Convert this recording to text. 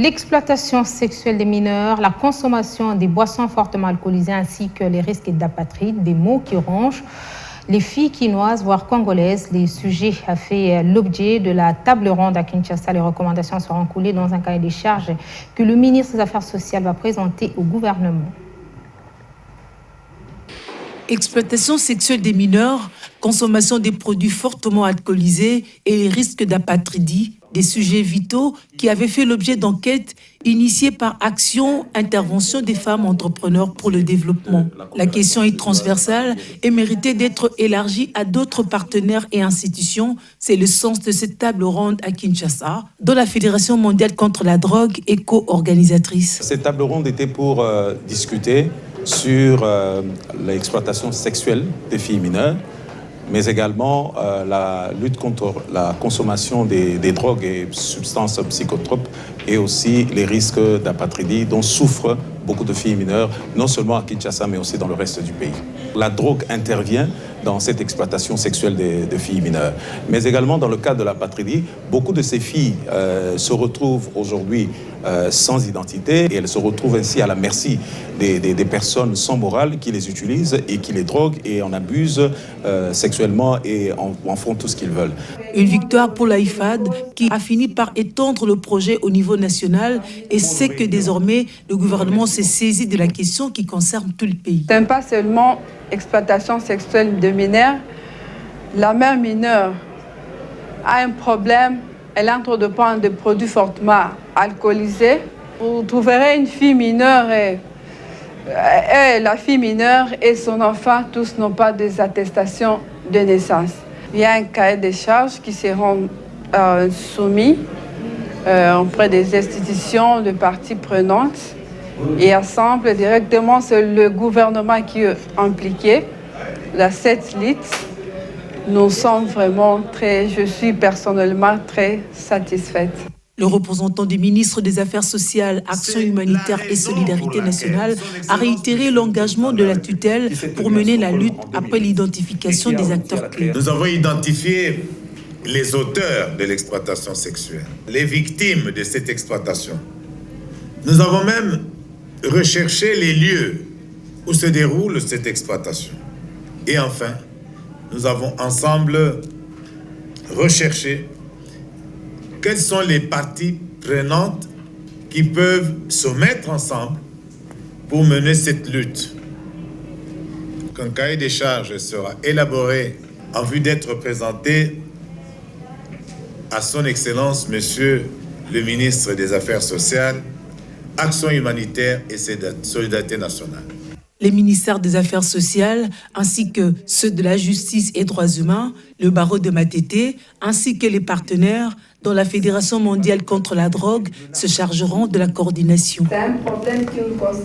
L'exploitation sexuelle des mineurs, la consommation des boissons fortement alcoolisées ainsi que les risques d'apatride, des maux qui rongent les filles quinoises, voire congolaises. Les sujets ont fait l'objet de la table ronde à Kinshasa. Les recommandations seront coulées dans un cahier des charges que le ministre des Affaires sociales va présenter au gouvernement. Exploitation sexuelle des mineurs, consommation des produits fortement alcoolisés et les risques d'apatridie, des sujets vitaux qui avaient fait l'objet d'enquêtes initiées par Action Intervention des femmes entrepreneurs pour le développement. La question est transversale et méritait d'être élargie à d'autres partenaires et institutions. C'est le sens de cette table ronde à Kinshasa, dont la Fédération mondiale contre la drogue est co-organisatrice. Cette table ronde était pour discuter sur l'exploitation sexuelle des filles mineures, mais également la lutte contre la consommation des drogues et substances psychotropes et aussi les risques d'apatridie dont souffrent beaucoup de filles mineures, non seulement à Kinshasa, mais aussi dans le reste du pays. La drogue intervient dans cette exploitation sexuelle de filles mineures. Mais également dans le cas de l'apatridie, beaucoup de ces filles se retrouvent aujourd'hui sans identité et elles se retrouvent ainsi à la merci des personnes sans morale qui les utilisent et qui les droguent et en abusent sexuellement et en font tout ce qu'ils veulent. Une victoire pour l'AIFAD qui a fini par étendre le projet au niveau national et sait que désormais le gouvernement s'est saisi de la question qui concerne tout le pays. Ce n'est pas seulement exploitation sexuelle de mineurs. La mère mineure a un problème, elle entre dans des produits fortement alcoolisés. Vous trouverez une fille mineure et la fille mineure et son enfant, tous n'ont pas des attestations de naissance. Il y a un cahier de charges qui seront soumis auprès des institutions de parties prenantes et assemble directement, c'est le gouvernement qui est impliqué. La 7 litres, nous sommes vraiment je suis personnellement très satisfaite. Le représentant du ministre des Affaires sociales, Action humanitaire et solidarité nationale a réitéré l'engagement de la tutelle pour mener la lutte après l'identification des acteurs clés. Nous avons identifié les auteurs de l'exploitation sexuelle, les victimes de cette exploitation. Nous avons même recherché les lieux où se déroule cette exploitation. Et enfin, nous avons ensemble recherché quelles sont les parties prenantes qui peuvent se mettre ensemble pour mener cette lutte. Qu'un cahier des charges sera élaboré en vue d'être présenté à son Excellence, Monsieur le ministre des Affaires sociales, Action humanitaire et solidarité nationale. Les ministères des Affaires sociales, ainsi que ceux de la justice et droits humains, le barreau de Matete, ainsi que les partenaires dont la Fédération mondiale contre la drogue se chargeront de la coordination. C'est un problème qui nous concerne.